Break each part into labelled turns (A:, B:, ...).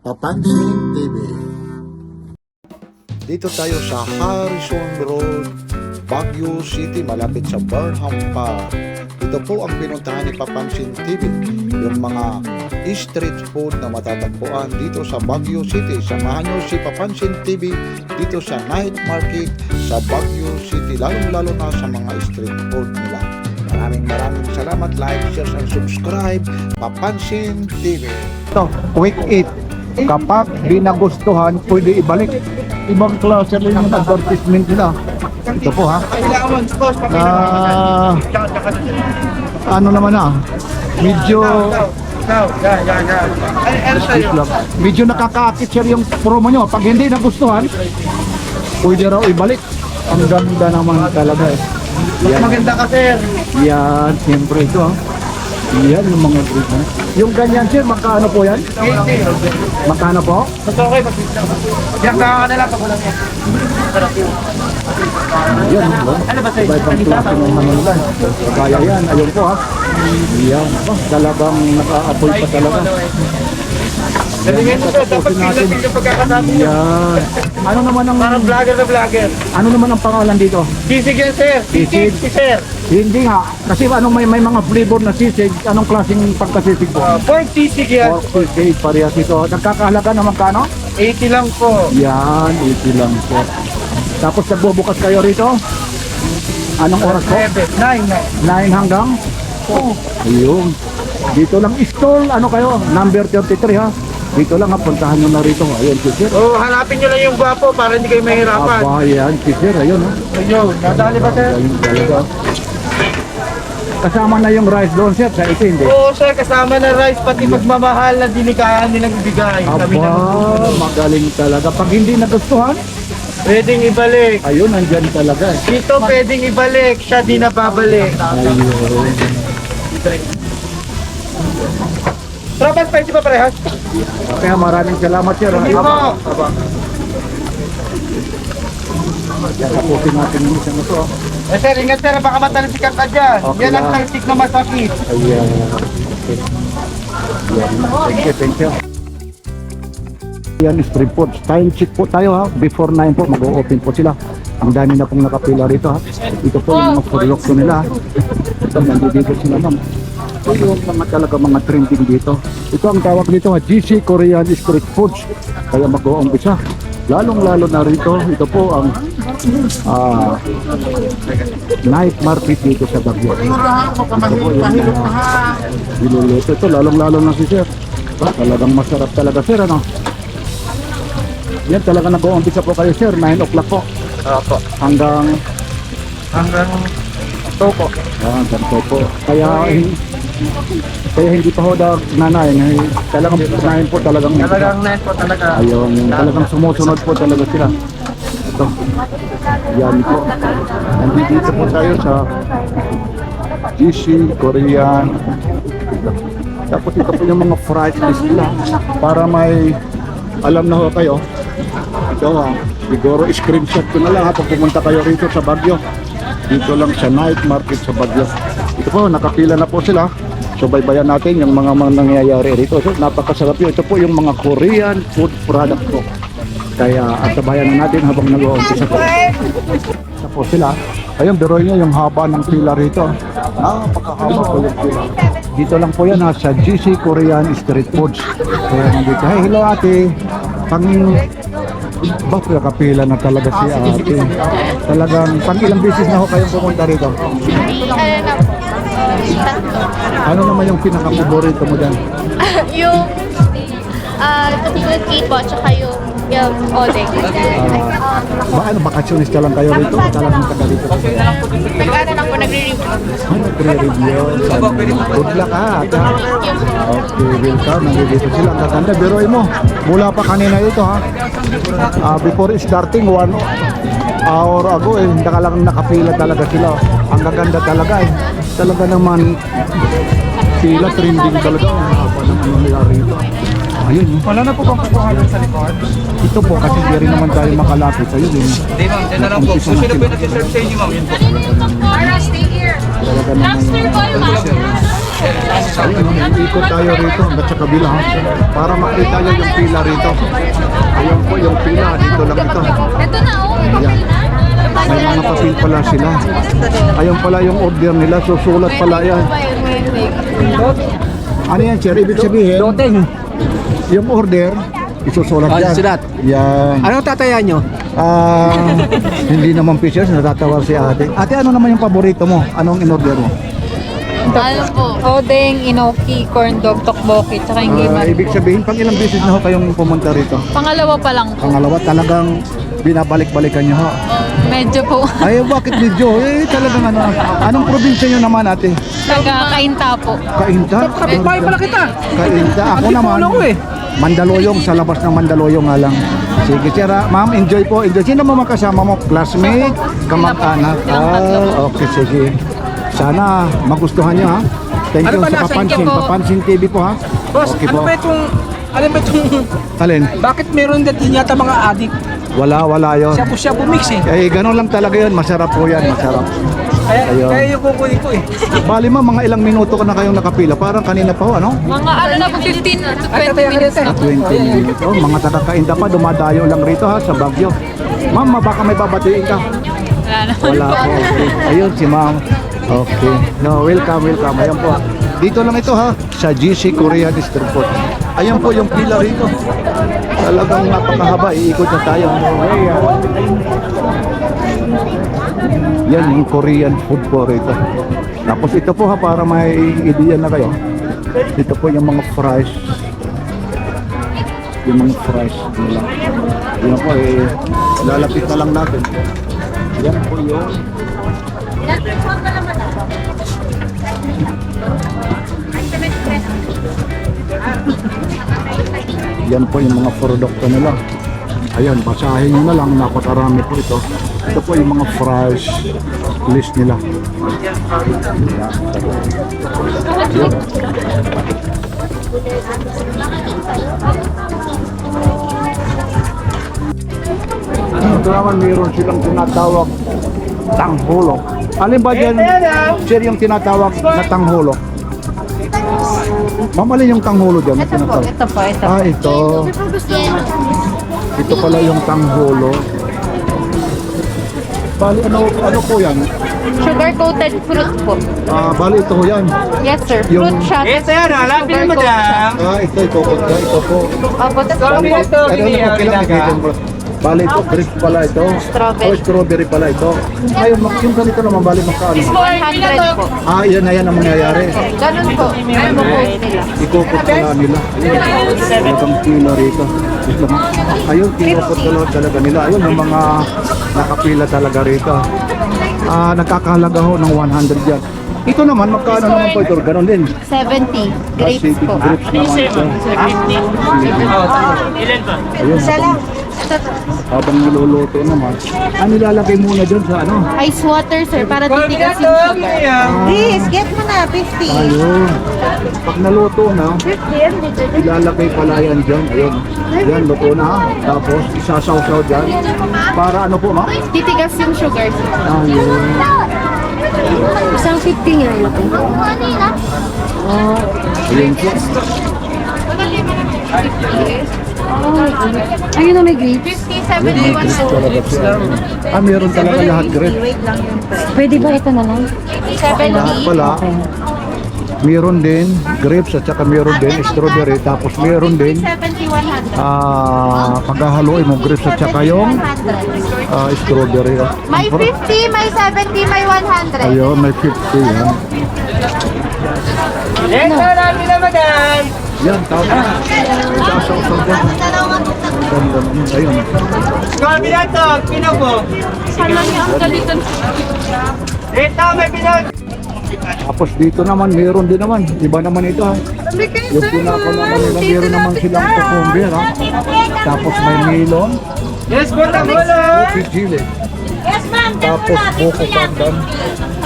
A: Papansin TV. Dito tayo sa Harrison Road, Baguio City, malapit sa Burnham Park. Ito po ang pinuntahan ni Papansin TV, yung mga street food na matatagpuan dito sa Baguio City. Samahan nyo si Papansin TV dito sa night market sa Baguio City, lalong-lalo na sa mga street food nila. Maraming salamat, like, share, and subscribe. Papansin TV.
B: Ito, quick eat. Kapag di nagustuhan, pwede ibalik. Ibang klase rin yung advertisement nila. Ito po ha. Ano naman medyo nakakaakit sir yung promo nyo. Pag hindi nagustuhan, pwede raw ibalik. Ang ganda naman talaga eh. Yan.
C: Maganda ka sir.
B: Yan, siyempre ito ha. Yan yung mga drink na. Yung ganyan sir, magkano po yan?
C: 80.
B: Magkano po?
C: Mas okay, mas yan ka na lang pag wala yan.
B: Yan,
C: Ano ba sa'yo?
B: iba-ibang klase ng Manila. Kaya yan, ayun po ha. Yan, talagang naka-apoy pa talaga.
C: Galingan mo sir, dapat
B: natin.
C: pila pagkakasabi nyo.
B: Yan. Ano naman ang
C: Parang vlogger na vlogger.
B: ano naman ang pangalan dito?
C: Sisig yan sir.
B: Sisig.
C: Sisig si sir.
B: Hindi nga, kasi anong may mga flavor na sisig, anong klaseng pagkasisig po?
C: Pork sisig yan.
B: Pork sisig, parehas ito. Nagkakahalaga naman kano?
C: 80 lang po.
B: Yan, 80 lang po. Tapos nagbubukas kayo rito? Anong oras po?
C: 9.
B: 9 hanggang? Ayun. Dito lang stall, ano kayo? Number 33 ha. Dito lang ha, puntahan nyo na rito. Ayun, si sir.
C: Oh, hanapin nyo lang yung gwapo para hindi kayo mahirapan.
B: Aba, yan, si sir. Ayun ha.
C: Ayun, nadali ba sir?
B: Ayun talaga. Kasama na yung rice doon sir, sa ito hindi.
C: Oo sir, kasama na rice, pati pagmamahal na dinikahan nilang ibigay. Kami
B: Aba,
C: na
B: magaling talaga. Pag hindi nagustuhan,
C: pwedeng ibalik.
B: ayun, nandyan talaga.
C: Dito pwedeng ibalik, siya di nababalik.
B: Ayun.
C: Tropa, spicy pa parehas?
B: Kaya maraming salamat sir.
C: Hindi po.
B: Yan, tapusin natin yung isang ito.
C: Eh sir, ingat sir, baka matalsikan ka dyan.
B: Okay
C: Yan ang
B: lang.
C: talsik na masakit.
B: Ayan. Okay. Yan. Thank you. Yan, street food. Time check po tayo ha. Before 9 po, mag-o-open po sila. Ang dami na pong nakapila rito ha. Ito po yung mga food lock nila. Ito, nandito sila ma'am. Ito yung mga talaga mga trending dito. Ito ang tawag dito ha, GC Korean Street Foods. Kaya mag-o-umpisa. Lalong-lalo na rito, ito po ang night market dito sa Baguio. Ito po yung niluluto. Ito, lalong-lalo na si sir. Talagang masarap talaga sir, ano? Yan, talaga nag-uumpisa po kayo sir, 9 o'clock po.
C: Opo.
B: Hanggang
C: Toko.
B: ganito po. Kaya hindi pa ho daw nanay. Talagang unahin po talagang.
C: Talagang net po talaga.
B: Ayun, yung talagang sumusunod po talaga sila. Ito. Yan po. Nandito po tayo sa GC Korean. Tapos ito po yung mga fried fish nila. Para may alam na ho kayo. Ito ha. Siguro screenshot ko na lang ha pag pumunta kayo rito sa Baguio. Dito lang sa night market sa Baguio. Ito po, nakapila na po sila. So baybayan natin yung mga nangyayari rito. So napakasarap yun. Ito po yung mga Korean food product po. Kaya atabayan na natin habang nag-uumpisa po. Ito po sila. Ayun, biroy nyo yung haba ng pila rito. Napakahaba po yung pila. Dito lang po yan ha, sa GC Korean Street Foods. Kaya nandito. Hey, hello ate. Bakit kapila na talaga si ate? Talagang pang ilang beses na ho kayong pumunta rito? Ano naman yung pinaka-favorito mo dyan?
D: Yung tungkol cake po, tsaka yung odeng.
B: Ano, bakasyonis ka lang kayo rito? Talagang taga dito?
D: Nag-ano lang po, nagre-review.
B: Nagre-review. Good luck ha. Okay, welcome. Nandito sila. Ang gaganda. Biroy mo. Mula pa kanina ito ha. Before starting, 1 hour ago nakapila talaga sila. Ang gaganda talaga eh. Talaga naman pila trending talaga. Ang haba ng ano nila rito. Ayun.
C: Wala na po bang kukuhanan sa likod?
B: Ito po kasi hindi rin naman tayo makalapit. Ayun eh.
C: Hindi ma'am, dyan na lang po. So sino po yung nag-serve sa inyo ma'am? Yun po.
D: Mara, stay here.
B: Talaga naman.
D: Lobster boy, ma'am.
B: Ayun, ikot tayo rito hanggang sa kabila ha, para makita nyo yung pila rito. Ayun po yung pila, dito lang ito.
D: Ito na, oh.
B: Ayan. May mga papel pala sila. Ayun pala yung order nila, susulat pala yan. Ano yan, sir? Ibig sabihin, yung order, isusulat
C: Oh,
B: yan.
C: isusulat.
B: Yan.
C: Anong tatayan nyo?
B: Hindi naman pictures, natatawa si ate. Ate, ano naman yung paborito mo? Anong in-order mo?
D: Ano po?
E: Odeng, inoki, corn dog, tokboki, tsaka yung gimat.
B: Ibig sabihin, pang ilang beses na ho kayong pumunta rito?
E: Pangalawa pa lang po.
B: Pangalawa, talagang binabalik-balikan nyo ho.
E: Medyo po.
B: Ay, bakit medyo? Talagang ano. Anong probinsya nyo naman ate?
E: Taga Kainta po.
B: Kainta?
C: Kapitbahay pala kita.
B: Kainta. Ako naman,
C: Antipolo ko eh.
B: Mandaluyong, sa labas ng Mandaluyong nga lang. Sige, sir. Ma'am, enjoy po. Enjoy. Sino mo makasama mo? Classmate? Kamag-anak? Okay, sige. Sana magustuhan nyo ha. Thank
C: Ano
B: you
C: ba
B: sa
C: nasa
B: Papansin.
C: inyo po?
B: Papansin TV po ha.
C: Boss,
B: Okay
C: ano
B: po.
C: ba itong... Ano ba itong...
B: Alin?
C: Bakit meron din yata mga adik?
B: Wala yun.
C: Shabu-shabu mix eh.
B: Eh, ganun lang talaga yun. Masarap po yan. Masarap. Ayun.
C: Kaya yung kukunin ko eh.
B: Bali ma, mga ilang minuto ka na kayong nakapila. Parang kanina pa ho, ano?
E: Mga ano na po, 15 to 20 minutes na.
B: 20 minutes. Oh, mga taga-Kainta pa, dumadayo lang rito ha, sa Baguio. Ma'am, baka may babatiin ka.
E: Wala naman
B: Wala
E: po.
B: po. Okay. Ayun si ma'am. Okay. No, welcome. Ayan po. Dito lang ito ha, sa GC Korean Street Food. Ayan po yung pila rito. Talagang napakahaba. Iikot na tayo. Yan yung Korean food po rito. Tapos ito po ha, para may idea na kayo. Ito po yung mga fries. Yung mga fries nila. Yan po eh, lalapit na lang natin. Yan po yung yan po yung mga produkto nila. Ayan, basahin nyo na lang, napakarami po ito. Ito po yung mga fries list nila. Ayan. Ito naman mayroon silang tinatawag tanghulo. Alin ba dyan, sir, yung tinatawag na tanghulo? Ma'am, alin yung tanghulo dyan? na tinatawag?
E: Ito po, ito.
B: Ah, ito. Ito pala yung tanghulo. Bali, ano po yan?
E: Sugar-coated fruit po.
B: Bali, ito ho yan.
E: Yes, sir.
B: Yung-
E: Fruit shot.
C: Eh, sir, halapin mo dyan.
B: Ito, ikokot ka. Ito po.
E: Opo, tapos
C: Sorry na to,
B: Ano, okay lang, nakikita mo. Bali, ito, grapes pala ito.
E: Strawberry.
B: Oh, strawberry pala ito. Ngayon, yung ganito naman, bali, magkano?
E: 100 po.
B: Yan na yan ang mangyayari.
E: Ganun po. Ano po nila?
B: Ikokot pala nila. Ayun, talagang pila rito. Ito, ayun, kinokot talaga nila. Ayun, yung mga nakapila talaga rito. Nagkakahalaga ho ng 100 yan. Ito naman, magkano naman po ito? Ganon din.
E: 70. Grapes
B: Civic
E: po.
B: grapes naman ito. Ayun, habang niluluto naman. Nilalagay muna dyan sa ano?
E: Ice water, sir, para titigas yung sugar.
F: Please, get mo na, 50.
B: Ayun. Pag naluto na, ilalagay pala yan dyan. Ayun. Yan, luto na. Tapos, isasaw-saw dyan. Para ano po, ma?
E: Titigas yung sugar, sir.
B: Ayun.
E: Isang 50 nga yun.
B: Ayun po.
E: Ayun na may grapes. 50, 71
B: Grapes talaga siya. Meron talaga lahat grapes.
E: Pwede ba ito na lang?
B: Lahat pala. Meron din grapes at saka meron din strawberry. Tapos meron din
D: 70, 100.
B: paghahaluin mo grapes at saka yung strawberry.
D: May 50, may 70, may 100.
B: Ayun, may 50 yan.
C: Eh, halapin na madam.
B: Yan, tawag na. Isasaw-saw dyan. Ang ganda naman. Ayun.
C: Kami na to, pinubo. Ito, may pinag.
B: Tapos dito naman, meron din naman. Iba naman ito ha. Yung pinaka naman nila, meron naman silang cucumber ha. Tapos may melon,
C: Yes, buta bulo.
B: chili. Tapos buko pandan.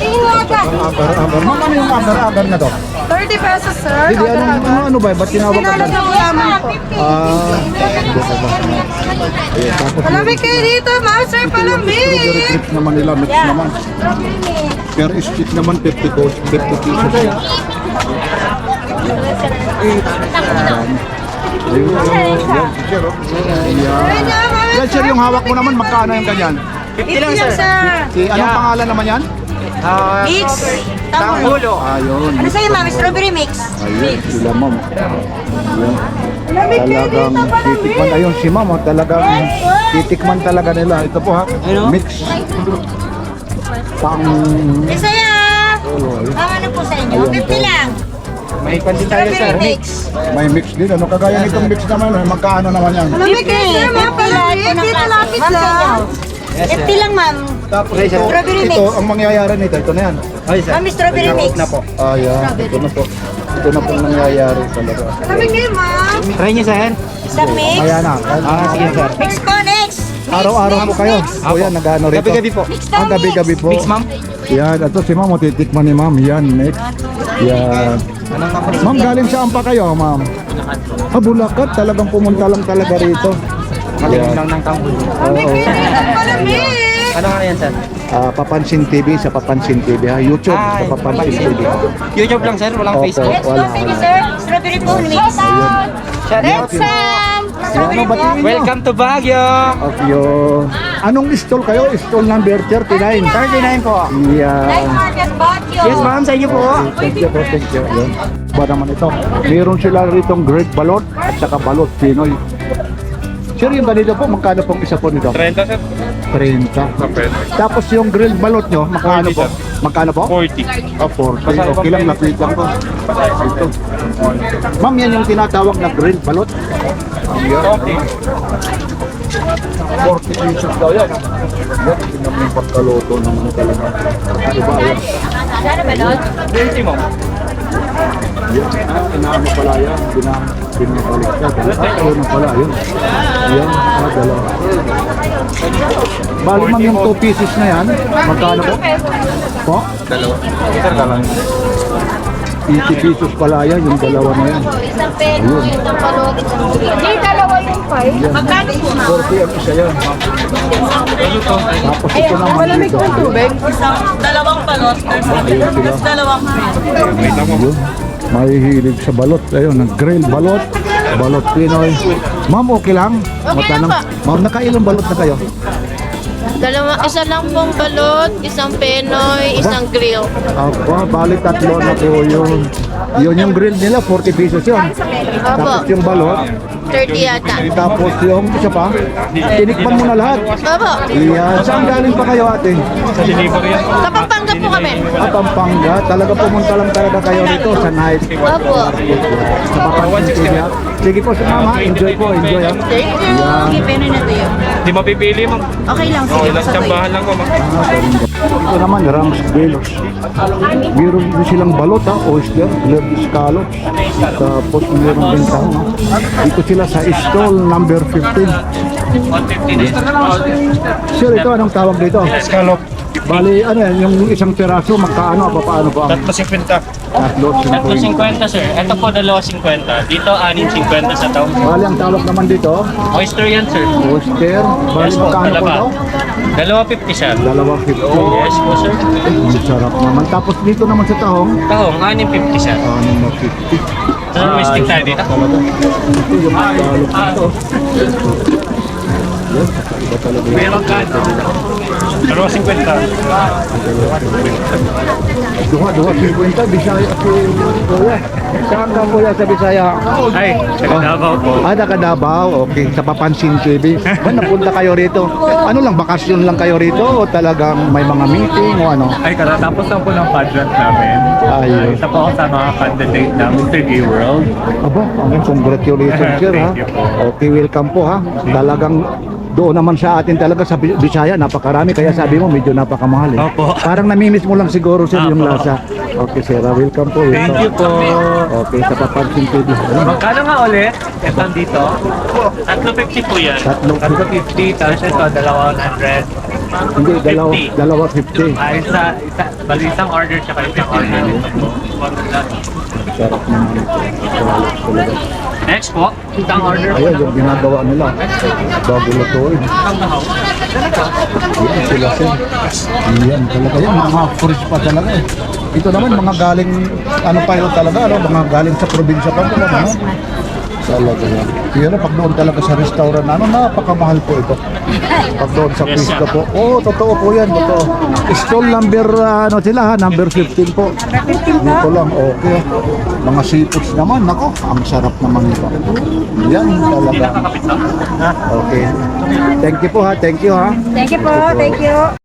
B: Ang agar-agar. Ma'am, ano yung agar-agar na to?
F: 30 pesos, sir.
B: Hindi, ano ba? Ba't tinawag ka
F: Nilalagyan ko lamang po.
B: buko ba? Ayun, tapos
F: Palamig kayo dito, master, palamig.
B: strawberry chips naman nila, mix naman. Per stick naman 50 pesos. Ayun, yan, sir, oh. Ayan. Yan, sir, yung hawak mo naman, magkano yung ganyan?
C: 50 lang, sir.
B: Anong pangalan naman yan?
F: Mix.
C: Tanghulo.
B: Ayun.
F: Ano sa'yo, ma'am? Strawberry mix.
B: Ayun, sila ma'am. Ayun. Talagang titikman. Ayun si ma'am, oh, talagang titikman talaga nila. Ito po ha, mix. Pang...
F: Sa'yo.
B: Ayun.
F: Ang ano po sa inyo?
B: Ayun
F: 50
B: po.
F: lang.
C: May pandin tayo, sir.
F: Strawberry mix.
B: May mix din. Ano kagaya nitong mix naman? Magkano naman yan?
F: Lamig kayo, sir. Mga palamig. Dito lapit lang. 50 lang, ma'am.
B: Tapos ito,
F: Strawberry mix.
B: ito ang mangyayari nito. Ito na yan.
C: Ay, sir.
F: Ma'am, strawberry mix.
C: Na po.
B: Ayan, ito na po. Ito na po nangyayari talaga.
F: Lamig kayo, ma'am.
C: Try niyo, sir.
F: Isang mix.
B: Ayan na.
C: Sige, sir.
F: Mix po, next.
B: Araw-araw po kayo. O yan, nag-ano rito.
C: Gabi-gabi po.
B: Ang gabi-gabi po.
C: Mix, ma'am.
B: Yan, ito si ma'am, titikman ni ma'am. Yan, next. Yan. Ma'am, galing saan pa kayo, ma'am? Bulacan. Talagang pumunta lang talaga rito.
C: Malilim lang ng tanghulo.
B: Oo.
F: Palamig.
C: Ano nga yan, sir?
B: Papansin TV sa Papansin TV ha. YouTube sa Papansin TV.
C: YouTube lang, sir. Walang
B: Opo,
C: Facebook.
F: Next po,
B: wala.
F: thank you, sir. Strawberry po, mix.
B: Next,
F: Strawberry po.
C: Welcome to Baguio.
B: Okyo. Anong stall kayo? Stall number 39.
C: 39 po.
B: Yan.
F: Market Baguio.
C: Yes, ma'am. Sa inyo po.
B: Thank you po, thank you. Yan. Ba naman ito? Meron sila ritong grilled balot at saka balot Pinoy. Sir, yung ganito po, magkano pong isa po nito?
G: 30 sir.
B: 30. Tapos yung grilled balot nyo, magkano po? Magkano po?
G: 40.
B: 40. Okay lang, lapit lang po. Ito. Ma'am, yan yung tinatawag na grilled balot? Ayan. 40 pesos daw yan. Yan, tingnan mo yung pagkaluto naman talaga. Diba, ayan. Yan, inaano pala yan. Binabalik ka. Ayun na pala, yun. Ayan, dalawa. Bali ma'am yung 2 pieces na yan. Magkano po? Po?
G: Dalawa. Sir, dalawa.
B: 80 pesos pala yan, yung dalawa na yan.
D: Isang peno, isang balot, isang green. Hindi, dalawa yung five.
F: Magkano po, ma'am?
B: 40 ang isa yan. Tapos ito naman dito.
F: Isang dalawang balot.
B: Ayun sila.
F: Dalawang
B: Yun. Mahihilig sa balot. Ayun, nag-grill balot. Balot Pinoy. Ma'am, okay lang?
D: Okay lang po.
B: Ma'am, nakailang balot na kayo?
D: Dalawa, isa lang pong balot, isang penoy, isang grill.
B: Ako, bali tatlo na po yun. Yun yung grill nila, 40 pesos yun. Tapos
D: Opo,
B: yung balot.
D: 30 yata.
B: Tapos yung isa pa. Tinikman mo na lahat.
D: Opo,
B: Yan. Saan galing pa kayo ate?
G: Sa delivery yan.
D: sa Pampanga po kami.
B: Pampanga. Talaga pumunta lang talaga kayo dito sa night.
D: Opo.
B: Sa Papansin TV. Sige po sa mama. Enjoy po. Enjoy ha.
D: Thank you.
B: Yan.
F: Okay, peno na to yun.
G: Di mapipili ma'am.
F: Okay lang, sige.
G: Okay lang, tsambahan lang ko ma'am.
B: Ito naman, Rams Grill. Meron din silang balot ha, oyster, lettuce scallops. Tapos meron din sa dito sila sa stall number 15.
G: 150 din.
B: Sir, ito anong tawag dito?
G: Scallop.
B: Bali, ano yan, yung isang piraso, magkaano, paano ba?
G: 350.
B: Tatlo,
H: 350 sir. Ito po 250. Dito 650 sa taon.
B: Bali, ang tawag naman dito,
H: Oyster yan sir.
B: oyster. Bali,
H: Yes po,
B: magkano po
H: dalawa.
B: ito?
H: 250 sir.
B: 250.
H: Yes po sir.
B: Ang sarap naman. Tapos dito naman sa tahong,
H: Tahong 650 sir.
B: 50.
H: So may stick tayo dito.
B: Ito yung scallop nito. Yes, iba talaga yun.
H: Meron ka.
G: 250.
B: Duha, 50, Bisaya si Kuya. Saan ka Kuya sa Bisaya?
G: Ay, taga Davao po.
B: Taga Davao, okay. Sa Papansin TV. Ba, napunta kayo rito? Ano lang, bakasyon lang kayo rito? O talagang may mga meeting o ano?
G: Ay, katatapos lang po ng pageant namin.
B: Ayun.
G: Isa po ako sa mga candidate na Mr. Gay World.
B: Aba, congratulations sir ha.
G: Thank you po.
B: Okay, welcome po ha. Talagang doon naman sa atin talaga sa Bisaya, napakarami. Kaya sabi mo, medyo napakamahal eh.
G: Opo.
B: Parang namimiss mo lang siguro sir yung
G: Opo.
B: lasa. Okay sir, welcome po.
G: Thank you po.
B: Okay, sa Papansin TV.
G: Magkano nga ulit? Ito dito.
H: 350 po yan.
B: Tatlong
G: 350, tapos ito, 200.
B: Hindi, dalawa 50.
G: Ay, bali isang order tsaka isang order dito po.
B: Sarap naman ito. Sarap talaga.
H: Next po.
G: Isang order po.
B: Ayan, yung ginagawa nila. Bago lutuin. Yan sila sir. Yan talaga yan. Mga fresh pa talaga eh. Ito naman mga galing ano pa yun talaga, ano, mga galing sa probinsya pa po, ano? Talaga yan. Pero pag doon talaga sa restaurant, ano, napakamahal po ito. Pag doon sa
H: Yes,
B: pista
H: sir.
B: po. Oo, totoo po yan, totoo. Stall number, ano sila ha, number 15 po. Dito lang, okay. Mga seafoods naman, nako, ang sarap naman ito. Yan talaga. Okay. Thank you po ha, thank you ha.
F: Thank you po, thank you.